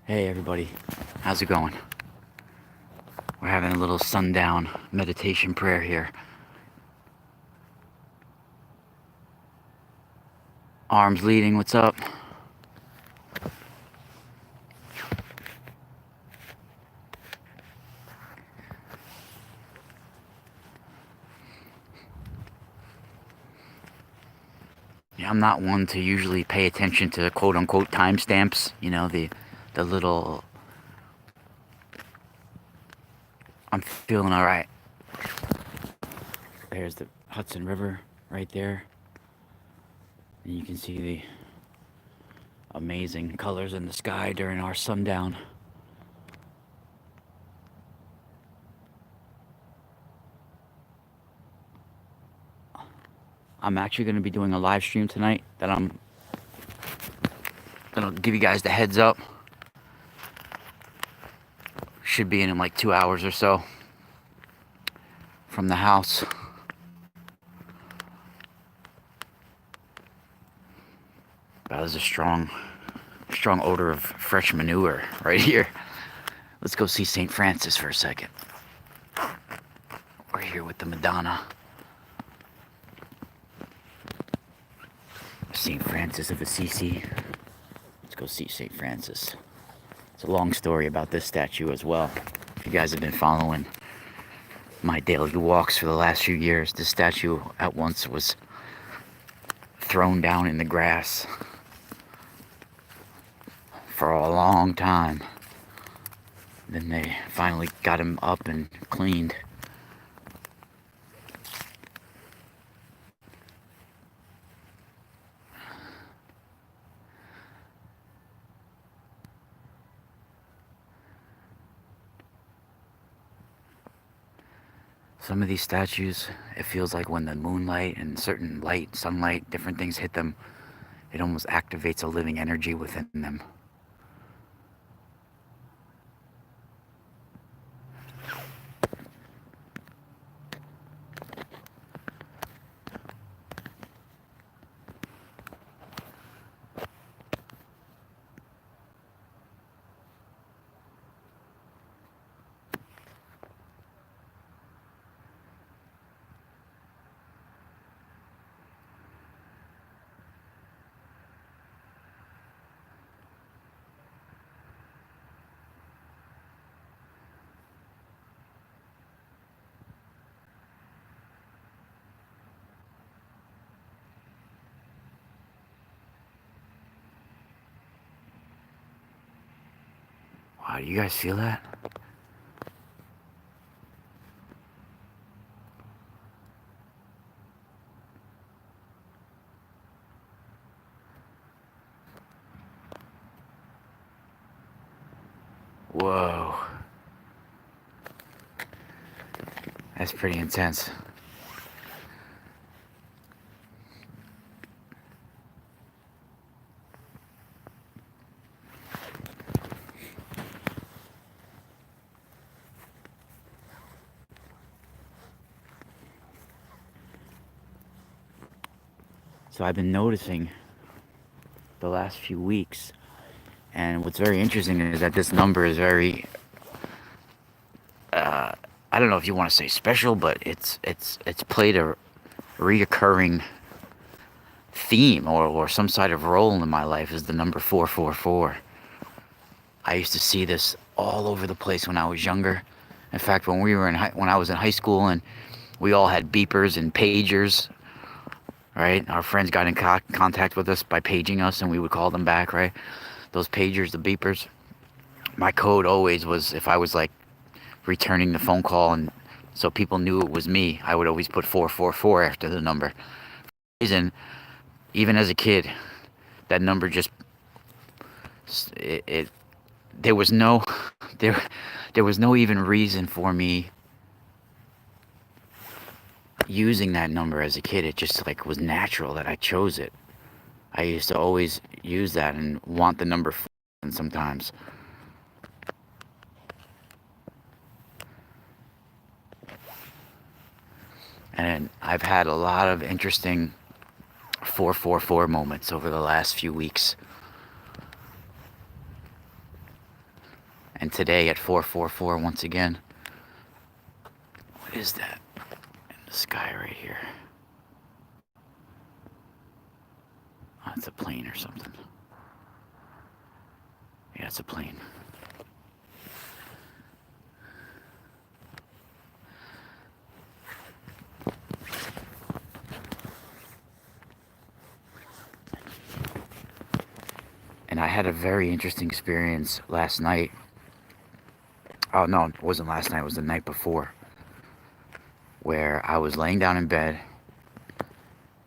Hey everybody, how's it going? We're having a little sundown meditation prayer here. Arms leading, what's up? Yeah, I'm not one to usually pay attention to quote unquote timestamps, the little. I'm feeling alright. There's the Hudson River right there. And you can see the amazing colors in the sky during our sundown. I'm actually going to be doing a live stream tonight that I'm going to give you guys the heads up. Should be in like 2 hours or so from the house. Wow, there's a strong odor of fresh manure right here. Let's go see St. Francis for a second. We're here with the Madonna. St. Francis of Assisi. Let's go see St. Francis. It's a long story about this statue as well. If you guys have been following my daily walks for the last few years, this statue at once was thrown down in the grass for a long time. Then they finally got him up and cleaned. Some of these statues, it feels like when the moonlight and certain light, sunlight, different things hit them, it almost activates a living energy within them. Wow, do you guys feel that? Whoa. That's pretty intense. So I've been noticing the last few weeks, and what's very interesting is that this number is very, I don't know if you want to say special, but it's played a reoccurring theme or some sort of role in my life is the number 444. I used to see this all over the place when I was younger. In fact, when I was in high school and we all had beepers and pagers, right? Our friends got in contact with us by paging us, and we would call them back, right? Those pagers, the beepers. My code always was, if I was like returning the phone call and so people knew it was me, I would always put 444 after the number. For some reason, even as a kid, that number just it there was no there there was no even reason for me using that number as a kid. It just like was natural that I chose it. I used to always use that and want the number 4 and sometimes. And I've had a lot of interesting 444 moments over the last few weeks. And today at 444 once again. What is that in the sky right here? Oh, it's a plane or something. Yeah, it's a plane. And I had a very interesting experience last night. Oh, no, it wasn't last night. It was the night before. Where I was laying down in bed.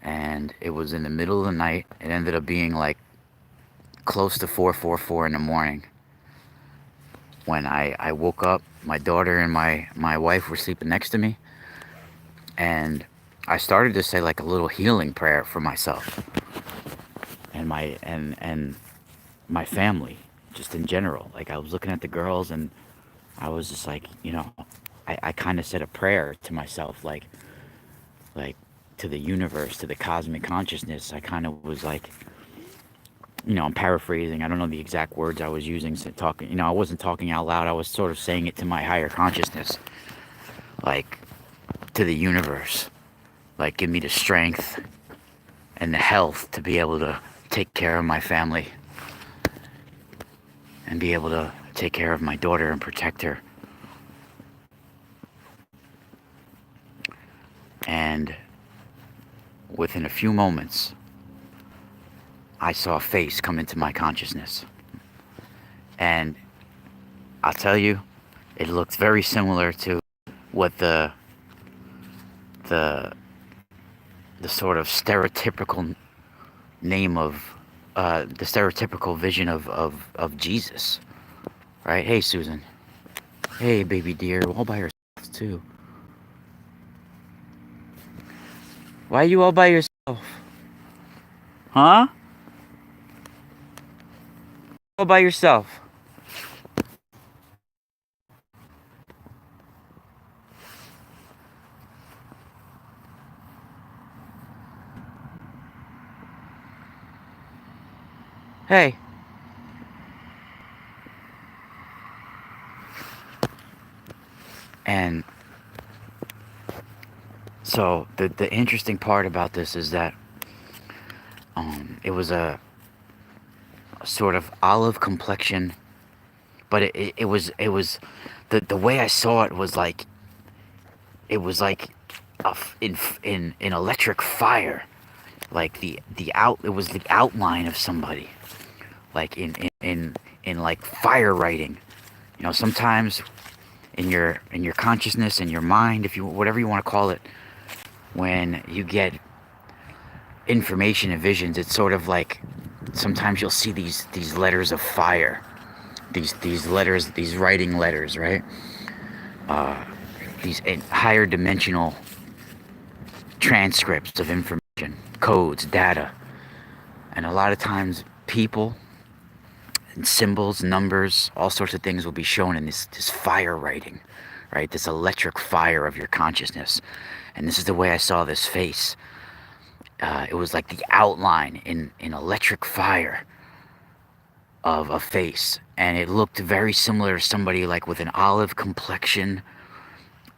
And it was in the middle of the night. It ended up being like close to 4:44 in the morning. When I woke up, my daughter and my wife were sleeping next to me. And I started to say like a little healing prayer for myself. And my family, just in general. Like I was looking at the girls and I was just like, I kind of said a prayer to myself, like to the universe, to the cosmic consciousness. I kind of was like, I'm paraphrasing. I don't know the exact words I was using. So talking, I wasn't talking out loud. I was sort of saying it to my higher consciousness, like to the universe, like give me the strength and the health to be able to take care of my family and be able to take care of my daughter and protect her. And within a few moments, I saw a face come into my consciousness. And I'll tell you, it looked very similar to what the sort of stereotypical name of the stereotypical vision of Jesus, right? Hey, Susan. Hey, baby dear. All by yourself too. Why are you all by yourself? Huh? All by yourself. Hey. And so the interesting part about this is that it was a sort of olive complexion, but it was the way I saw it was like it was like in electric fire, like it was the outline of somebody, like in like fire writing. Sometimes in your consciousness, in your mind, if you whatever you want to call it, when you get information and visions, it's sort of like sometimes you'll see these letters of fire, these letters, these writing letters, right? These higher dimensional transcripts of information, codes, data. And a lot of times people and symbols, numbers, all sorts of things will be shown in this fire writing, right? This electric fire of your consciousness. And this is the way I saw this face. It was like the outline in electric fire of a face. And it looked very similar to somebody like with an olive complexion.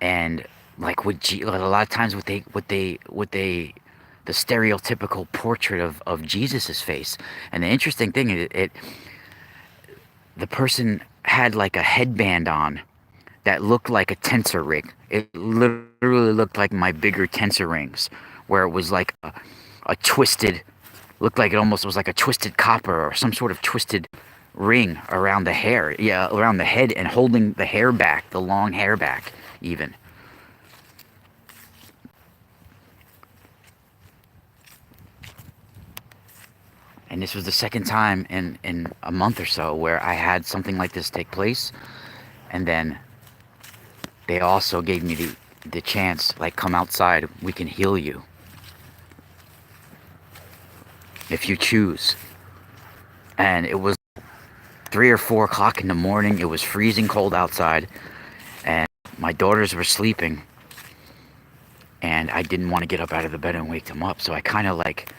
And like a lot of times the stereotypical portrait of Jesus's face. And the interesting thing is the person had like a headband on that looked like a tensor ring. It literally looked like my bigger tensor rings, where it was like a twisted, looked like it almost was like a twisted copper or some sort of twisted ring around the hair, around the head, and holding the hair back, the long hair back even. And this was the second time in a month or so where I had something like this take place. And then they also gave me the chance, like, come outside, we can heal you if you choose. And it was 3 or 4 o'clock in the morning. It was freezing cold outside, and my daughters were sleeping, and I didn't want to get up out of the bed and wake them up. So I kind of like,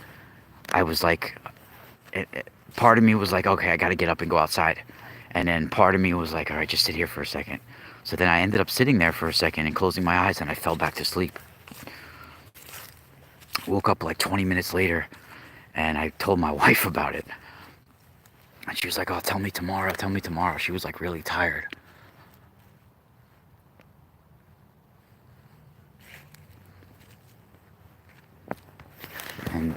I was like, part of me was like, okay, I got to get up and go outside. And then part of me was like, all right, just sit here for a second. So then I ended up sitting there for a second and closing my eyes, and I fell back to sleep. Woke up like 20 minutes later, and I told my wife about it. And she was like, oh, tell me tomorrow, tell me tomorrow. She was like really tired. And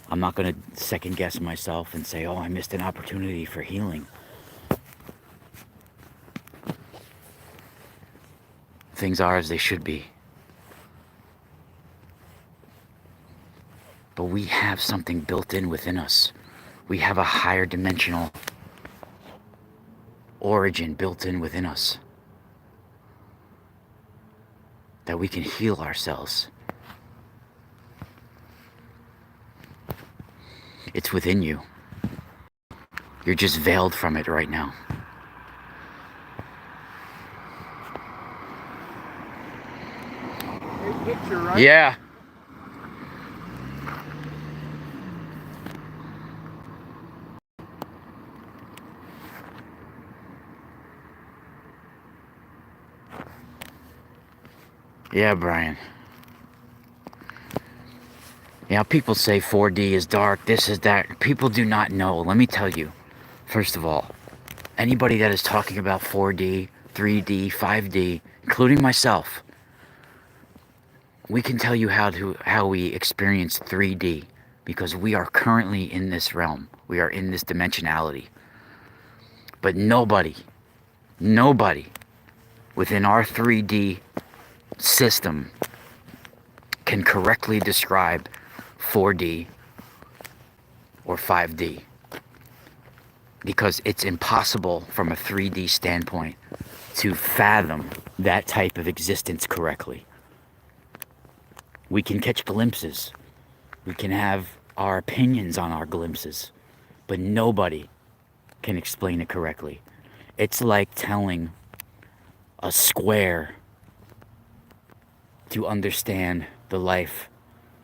I'm not going to second guess myself and say, oh, I missed an opportunity for healing. Things are as they should be. But we have something built in within us. We have a higher dimensional origin built in within us that we can heal ourselves. It's within you. You're just veiled from it right now. Great picture, right? Yeah. Yeah, Brian. Yeah, people say 4D is dark, this is that. People do not know. Let me tell you, first of all, anybody that is talking about 4D, 3D, 5D, including myself, we can tell you how we experience 3D because we are currently in this realm. We are in this dimensionality. But nobody within our 3D system can correctly describe 4D or 5D because it's impossible from a 3D standpoint to fathom that type of existence correctly. We can catch glimpses. We can have our opinions on our glimpses, but nobody can explain it correctly. It's like telling a square to understand the life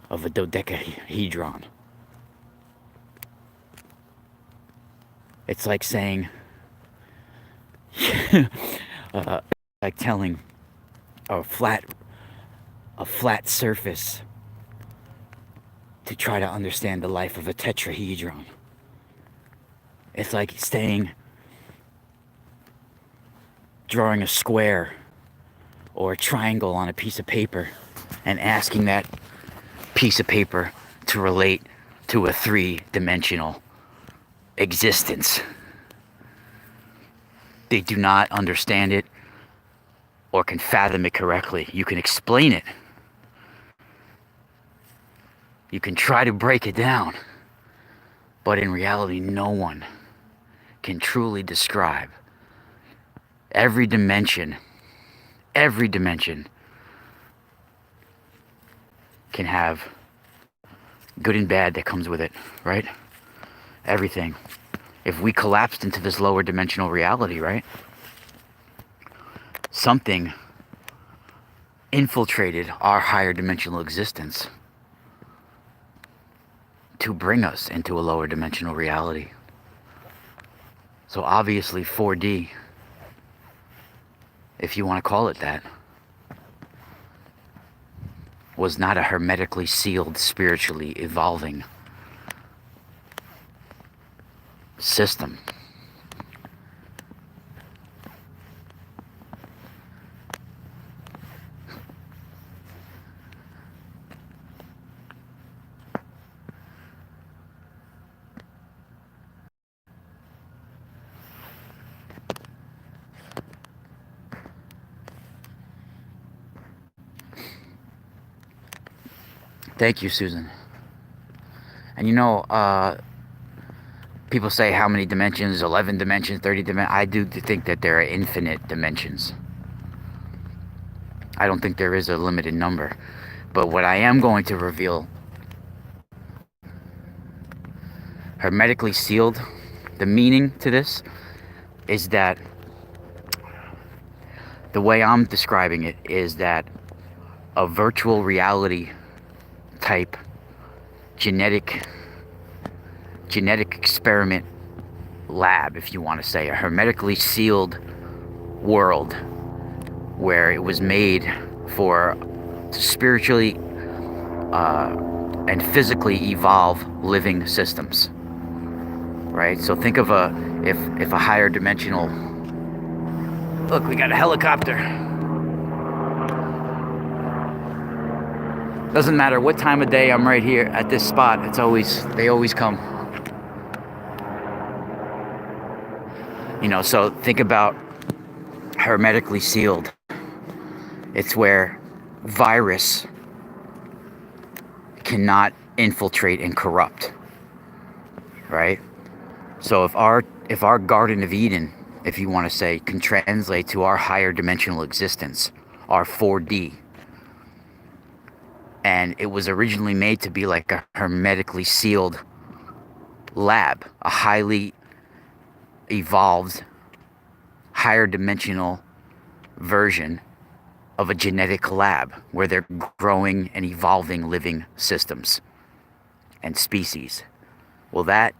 of a dodecahedron. It's like saying, like telling a flat surface to try to understand the life of a tetrahedron. It's like drawing a square or a triangle on a piece of paper and asking that piece of paper to relate to a three-dimensional existence. They do not understand it or can fathom it correctly. You can explain it. You can try to break it down. But in reality, no one can truly describe every dimension can have good and bad that comes with it, right? Everything. If we collapsed into this lower dimensional reality, right? Something infiltrated our higher dimensional existence to bring us into a lower dimensional reality. So obviously 4D, if you want to call it that, was not a hermetically sealed, spiritually evolving system. Thank you, Susan. And you know, people say how many dimensions, 11 dimensions, 30 dimensions. I do think that there are infinite dimensions. I don't think there is a limited number. But what I am going to reveal, hermetically sealed, the meaning to this is that the way I'm describing it is that a virtual reality type genetic experiment lab, if you want to say, a hermetically sealed world where it was made for spiritually and physically evolve living systems, right? So think of if a higher dimensional, look, we got a helicopter. Doesn't matter what time of day I'm right here at this spot, they always come. You know, so think about hermetically sealed. It's where virus cannot infiltrate and corrupt, right? So if our Garden of Eden, if you want to say, can translate to our higher dimensional existence, our 4D, and it was originally made to be like a hermetically sealed lab, a highly evolved, higher dimensional version of a genetic lab where they're growing and evolving living systems and species. Well, that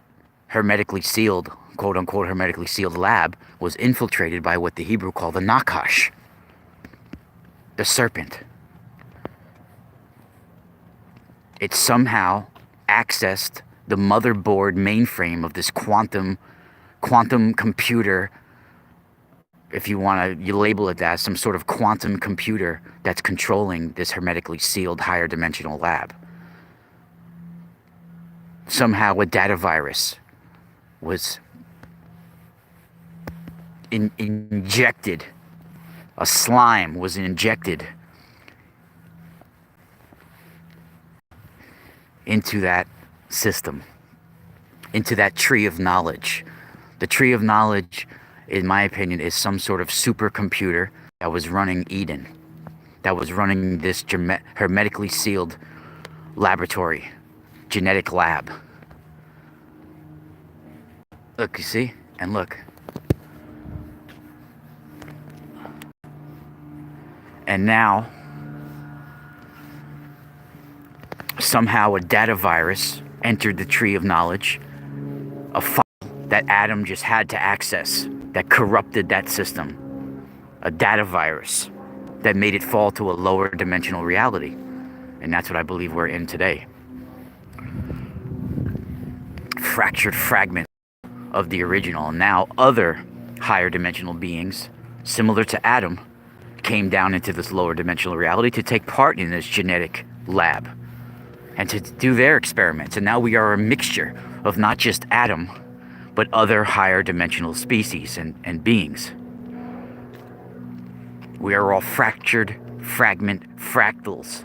hermetically sealed, quote unquote, hermetically sealed lab was infiltrated by what the Hebrew call the Nakash, the serpent. It somehow accessed the motherboard mainframe of this quantum computer, if you want to, you label it that, some sort of quantum computer that's controlling this hermetically sealed higher dimensional lab. Somehow a data virus was injected, a slime was injected into that system, into that tree of knowledge. The tree of knowledge, in my opinion, is some sort of supercomputer that was running Eden, that was running this hermetically sealed laboratory, genetic lab. Look, you see? And look. And now, somehow a data virus entered the tree of knowledge, a file that Adam just had to access, that corrupted that system, a data virus that made it fall to a lower dimensional reality. And that's what I believe we're in today. Fractured fragment of the original. Now other higher dimensional beings, similar to Adam, came down into this lower dimensional reality to take part in this genetic lab and to do their experiments. And now we are a mixture of not just Adam, but other higher dimensional species and beings. We are all fractured, fragment, fractals